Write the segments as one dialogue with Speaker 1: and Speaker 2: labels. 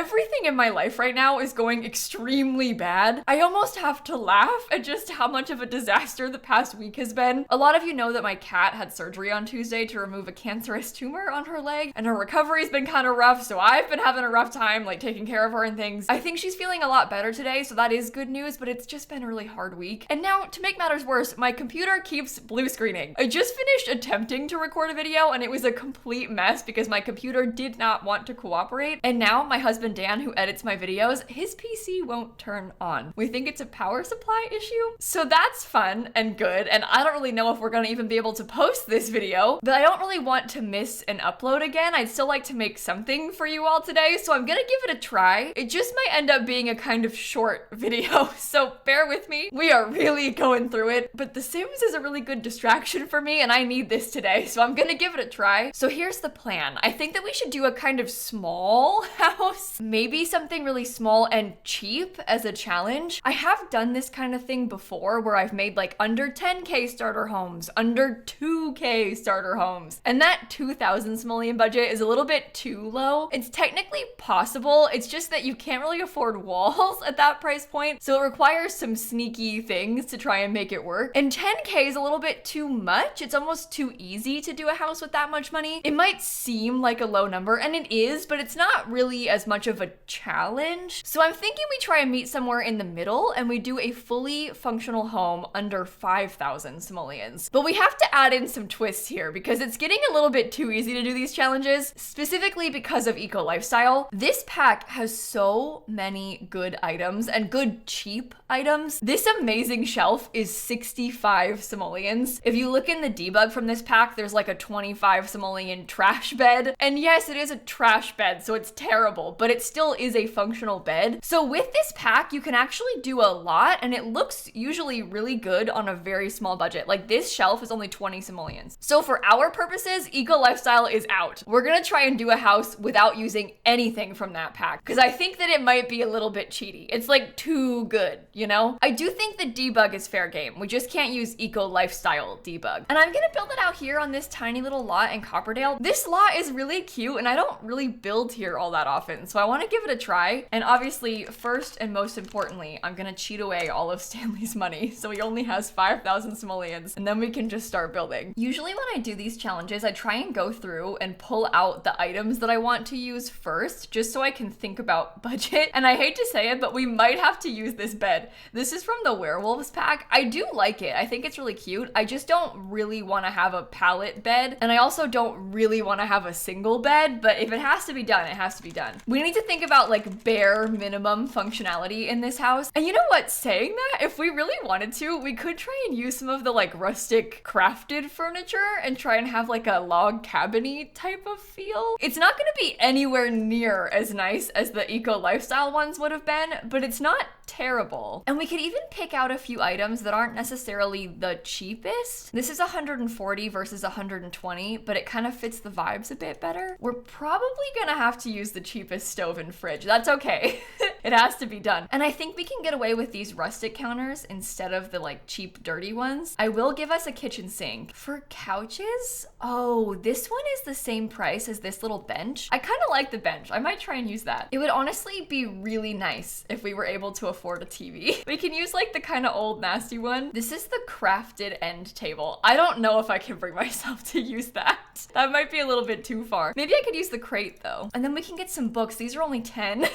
Speaker 1: Everything in my life right now is going extremely bad. I almost have to laugh at just how much of a disaster the past week has been. A lot of you know that my cat had surgery on Tuesday to remove a cancerous tumor on her leg, and her recovery's been kind of rough, so I've been having a rough time like taking care of her and things. I think she's feeling a lot better today, so that is good news, but it's just been a really hard week. And now, to make matters worse, my computer keeps blue screening. I just finished attempting to record a video and it was a complete mess because my computer did not want to cooperate. And now my husband Dan, who edits my videos, his PC won't turn on. We think it's a power supply issue. So that's fun and good. And I don't really know if we're gonna even be able to post this video, but I don't really want to miss an upload again. I'd still like to make something for you all today. So I'm gonna give it a try. It just might end up being a kind of short video. So bear with me. We are really going through it, but The Sims is a really good distraction for me and I need this today. So I'm gonna give it a try. So here's the plan. I think that we should do a kind of small house, maybe something really small and cheap as a challenge. I have done this kind of thing before where I've made like under 10K starter homes, under 2K starter homes, and that 2,000 simoleon budget is a little bit too low. It's technically possible, it's just that you can't really afford walls at that price point, so it requires some sneaky things to try and make it work. And 10K is a little bit too much. It's almost too easy to do a house with that much money. It might seem like a low number, and it is, but it's not really as much of a challenge. So I'm thinking we try and meet somewhere in the middle and we do a fully functional home under 5,000 simoleons. But we have to add in some twists here because it's getting a little bit too easy to do these challenges, specifically because of eco lifestyle. This pack has so many good items and good cheap items. This amazing shelf is 65 simoleons. If you look in the debug from this pack, there's like a 25 simoleon trash bed. And yes, it is a trash bed, so it's terrible, but it still is a functional bed. So with this pack, you can actually do a lot and it looks usually really good on a very small budget. Like this shelf is only 20 simoleons. So for our purposes, eco lifestyle is out. We're gonna try and do a house without using anything from that pack because I think that it might be a little bit cheaty. It's like too good, you know? I do think the debug is fair game. We just can't use eco lifestyle debug. And I'm gonna build it out here on this tiny little lot in Copperdale. This lot is really cute and I don't really build here all that often, so I want to give it a try. And obviously, first and most importantly, I'm gonna cheat away all of Stanley's money so he only has 5,000 simoleons and then we can just start building. Usually when I do these challenges, I try and go through and pull out the items that I want to use first just so I can think about budget. And I hate to say it, but we might have to use this bed. This is from the werewolves pack. I do like it. I think it's really cute. I just don't really want to have a pallet bed and I also don't really want to have a single bed, but if it has to be done, it has to be done. We need to think about like bare minimum functionality in this house. And you know what, saying that, if we really wanted to, we could try and use some of the like rustic crafted furniture and try and have like a log cabin-y type of feel. It's not going to be anywhere near as nice as the eco lifestyle ones would have been, but it's not terrible. And we could even pick out a few items that aren't necessarily the cheapest. This is 140 versus 120, but it kind of fits the vibes a bit better. We're probably gonna have to use the cheapest stove and fridge. That's okay. It has to be done. And I think we can get away with these rustic counters instead of the like cheap dirty ones. I will give us a kitchen sink. For couches, oh, this one is the same price as this little bench. I kind of like the bench. I might try and use that. It would honestly be really nice if we were able to afford a TV. We can use like the kind of old nasty one. This is the crafted end table. I don't know if I can bring myself to use that. That might be a little bit too far. Maybe I could use the crate though. And then we can get some books. These are only 10.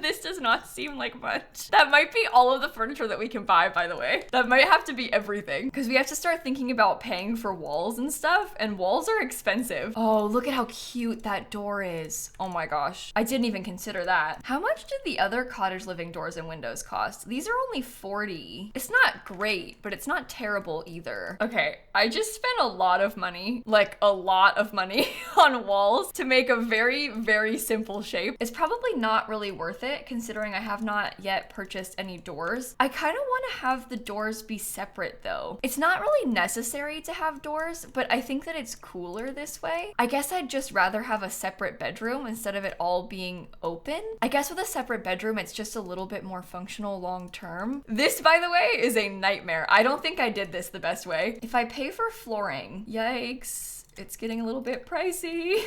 Speaker 1: This does not seem like much. That might be all of the furniture that we can buy, by the way. That might have to be everything because we have to start thinking about paying for walls and stuff, and walls are expensive. Oh, look at how cute that door is. Oh my gosh. I didn't even consider that. How much did the other cottage living doors and windows cost? These are only 40. It's not great, but it's not terrible either. Okay, I just spent a lot of money, like a lot of money on walls to make a very, very simple shape. It's probably not really worth it considering I have not yet purchased any doors. I kind of want to have the doors be separate though. It's not really necessary to have doors, but I think that it's cooler this way. I guess I'd just rather have a separate bedroom instead of it all being open. I guess with a separate bedroom, it's just a little bit more functional long term. This, by the way, is a nightmare. I don't think I did this the best way. If I pay for flooring, yikes. It's getting a little bit pricey.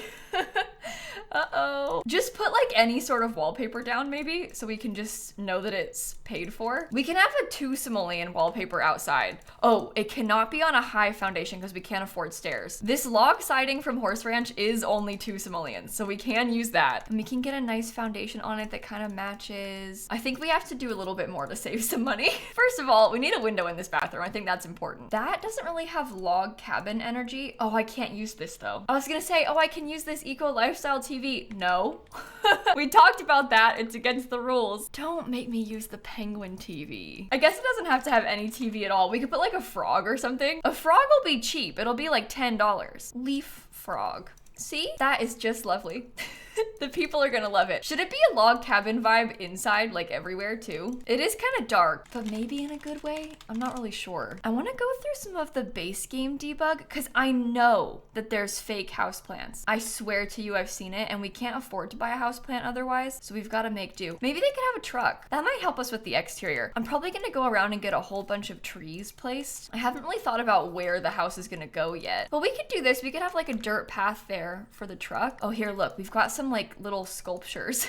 Speaker 1: Uh-oh. Just put like any sort of wallpaper down maybe, so we can just know that it's paid for. We can have a 2 simoleon wallpaper outside. Oh, it cannot be on a high foundation because we can't afford stairs. This log siding from Horse Ranch is only 2 simoleons, so we can use that. And we can get a nice foundation on it that kind of matches. I think we have to do a little bit more to save some money. First of all, we need a window in this bathroom. I think that's important. That doesn't really have log cabin energy. Oh, I can't use this though. I was gonna say, oh, I can use this eco lifestyle TV. No. We talked about that. It's against the rules. Don't make me use the penguin TV. I guess it doesn't have to have any TV at all. We could put like a frog or something. A frog will be cheap. It'll be like $10. Leaf frog. See? That is just lovely. The people are gonna love it. Should it be a log cabin vibe inside, like everywhere too? It is kind of dark, but maybe in a good way? I'm not really sure. I wanna go through some of the base game debug because I know that there's fake houseplants. I swear to you, I've seen it and we can't afford to buy a houseplant otherwise, so we've gotta make do. Maybe they could have a truck. That might help us with the exterior. I'm probably gonna go around and get a whole bunch of trees placed. I haven't really thought about where the house is gonna go yet. But we could do this. We could have like a dirt path there for the truck. Oh, here, look, we've got some like little sculptures.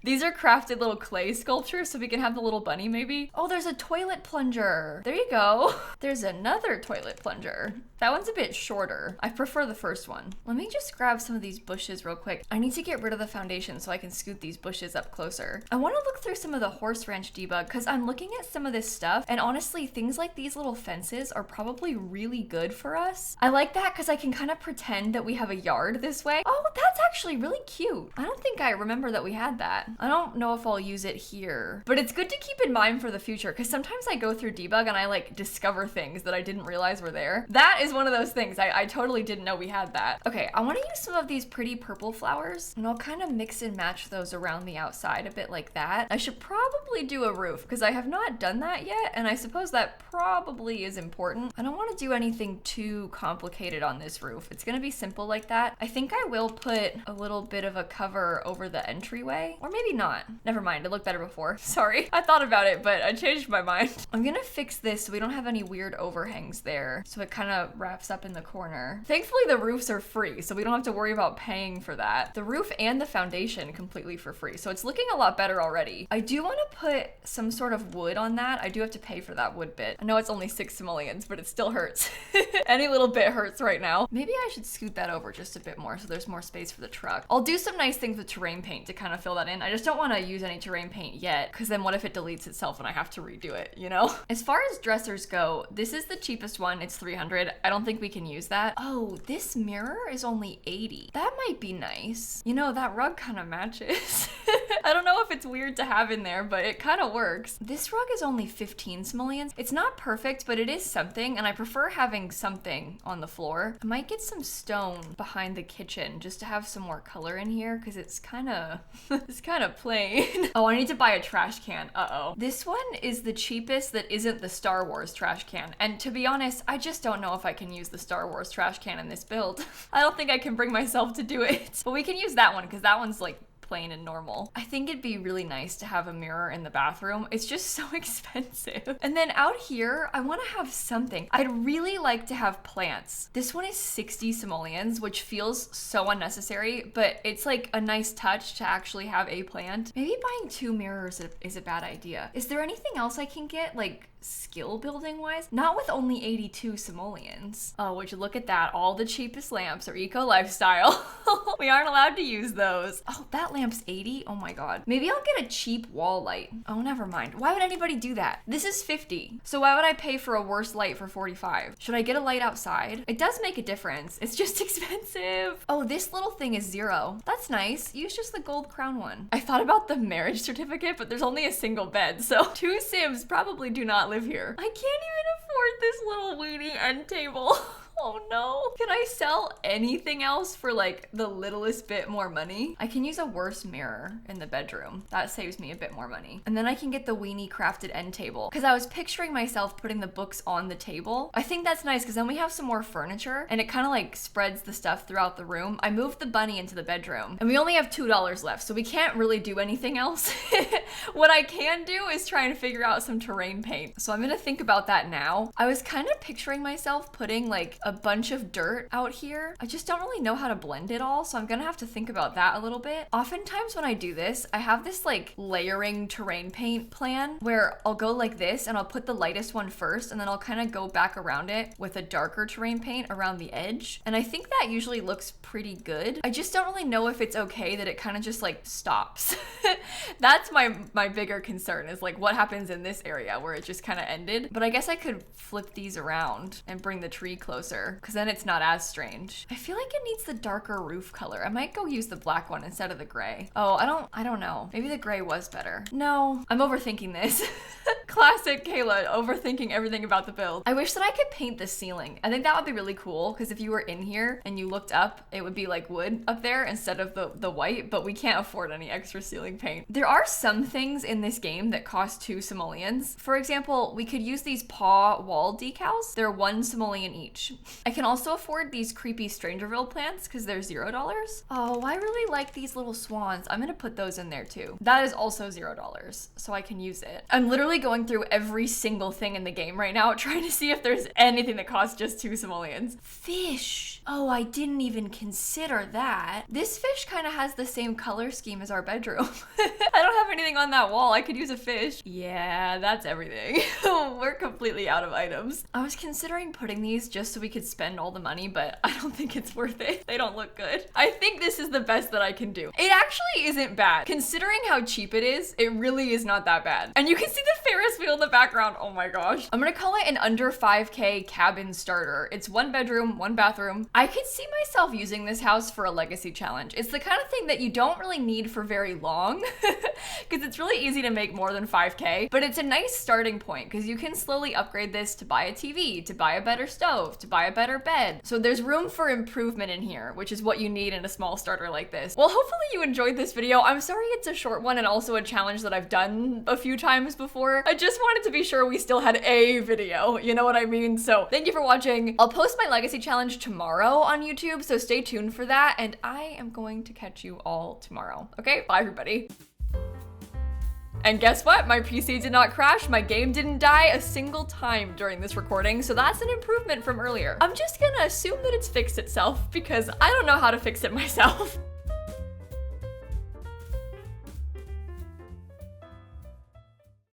Speaker 1: These are crafted little clay sculptures, so we can have the little bunny maybe. Oh, there's a toilet plunger. There you go. There's another toilet plunger. That one's a bit shorter. I prefer the first one. Let me just grab some of these bushes real quick. I need to get rid of the foundation so I can scoot these bushes up closer. I want to look through some of the Horse Ranch debug because I'm looking at some of this stuff, and honestly, things like these little fences are probably really good for us. I like that because I can kind of pretend that we have a yard this way. Oh, that's actually really cute. I don't think I remember that we had that. I don't know if I'll use it here, but it's good to keep in mind for the future because sometimes I go through debug and I like discover things that I didn't realize were there. That is one of those things. I totally didn't know we had that. Okay, I want to use some of these pretty purple flowers and I'll kind of mix and match those around the outside a bit like that. I should probably do a roof because I have not done that yet, and I suppose that probably is important. I don't want to do anything too complicated on this roof. It's going to be simple like that. I think I will put a little bit of a cover over the entryway. Or maybe not. Never mind, it looked better before. Sorry, I thought about it, but I changed my mind. I'm gonna fix this so we don't have any weird overhangs there, so it kind of wraps up in the corner. Thankfully, the roofs are free, so we don't have to worry about paying for that. The roof and the foundation completely for free, so it's looking a lot better already. I do want to put some sort of wood on that. I do have to pay for that wood bit. I know it's only 6 simoleons, but it still hurts. Any little bit hurts right now. Maybe I should scoot that over just a bit more so there's more space for the truck. I'll do some nice things with terrain paint to kind of fill that in. I just don't want to use any terrain paint yet, because then what if it deletes itself and I have to redo it, you know? As far as dressers go, this is the cheapest one. It's 300. I don't think we can use that. Oh, this mirror is only 80. That might be nice. You know, that rug kind of matches. I don't know if it's weird to have in there, but it kind of works. This rug is only 15 simoleons. It's not perfect, but it is something, and I prefer having something on the floor. I might get some stone behind the kitchen just to have some more color in here, because it's kind of it's kind of plain. Oh, I need to buy a trash can. Uh-oh. This one is the cheapest that isn't the Star Wars trash can, and to be honest, I just don't know if I can use the Star Wars trash can in this build. I don't think I can bring myself to do it, but we can use that one because that one's like plain and normal. I think it'd be really nice to have a mirror in the bathroom. It's just so expensive. And then out here, I want to have something. I'd really like to have plants. This one is 60 simoleons, which feels so unnecessary, but it's like a nice touch to actually have a plant. Maybe buying 2 mirrors is a bad idea. Is there anything else I can get, like skill building wise? Not with only 82 simoleons. Oh, would you look at that? All the cheapest lamps are eco lifestyle. We aren't allowed to use those. Oh, that lamp's 80. Oh my god. Maybe I'll get a cheap wall light. Oh, never mind. Why would anybody do that? This is 50. So why would I pay for a worse light for 45? Should I get a light outside? It does make a difference. It's just expensive. Oh, this little thing is 0. That's nice. Use just the gold crown one. I thought about the marriage certificate, but there's only a single bed, so 2 Sims probably do not live here. I can't even afford this little weenie end table. Oh no. Can I sell anything else for like the littlest bit more money? I can use a worse mirror in the bedroom. That saves me a bit more money. And then I can get the weenie crafted end table, because I was picturing myself putting the books on the table. I think that's nice because then we have some more furniture and it kind of like spreads the stuff throughout the room. I moved the bunny into the bedroom and we only have $2 left, so we can't really do anything else. What I can do is try and figure out some terrain paint. So I'm gonna think about that now. I was kind of picturing myself putting like a bunch of dirt out here. I just don't really know how to blend it all, so I'm gonna have to think about that a little bit. Oftentimes when I do this, I have this like layering terrain paint plan where I'll go like this and I'll put the lightest one first and then I'll kind of go back around it with a darker terrain paint around the edge. And I think that usually looks pretty good. I just don't really know if it's okay that it kind of just like stops. That's my bigger concern, is like what happens in this area where it just kind of ended. But I guess I could flip these around and bring the tree closer, because then it's not as strange. I feel like it needs the darker roof color. I might go use the black one instead of the gray. Oh, I don't know. Maybe the gray was better. No, I'm overthinking this. Classic Kayla, overthinking everything about the build. I wish that I could paint the ceiling. I think that would be really cool, because if you were in here and you looked up, it would be like wood up there instead of the white, but we can't afford any extra ceiling paint. There are some things in this game that cost 2 simoleons. For example, we could use these paw wall decals. They're 1 simoleon each. I can also afford these creepy Strangerville plants because they're $0. Oh, I really like these little swans. I'm gonna put those in there too. That is also $0, so I can use it. I'm literally going through every single thing in the game right now, trying to see if there's anything that costs just 2 simoleons. Fish. Oh, I didn't even consider that. This fish kind of has the same color scheme as our bedroom. I don't have anything on that wall. I could use a fish. Yeah, that's everything. We're completely out of items. I was considering putting these just so we could spend all the money, but I don't think it's worth it. They don't look good. I think this is the best that I can do. It actually isn't bad. Considering how cheap it is really is not that bad. And you can see the Ferris wheel in the background. Oh my gosh. I'm gonna call it an under 5K cabin starter. It's 1 bedroom, 1 bathroom. I could see myself using this house for a legacy challenge. It's the kind of thing that you don't really need for very long because it's really easy to make more than 5K, but it's a nice starting point because you can slowly upgrade this to buy a TV, to buy a better stove, to buy a better bed. So there's room for improvement in here, which is what you need in a small starter like this. Well, hopefully you enjoyed this video. I'm sorry it's a short one and also a challenge that I've done a few times before. I just wanted to be sure we still had a video, you know what I mean? So thank you for watching. I'll post my legacy challenge tomorrow on YouTube, so stay tuned for that, and I am going to catch you all tomorrow. Okay, bye everybody. And guess what? My PC did not crash, my game didn't die a single time during this recording, so that's an improvement from earlier. I'm just gonna assume that it's fixed itself because I don't know how to fix it myself.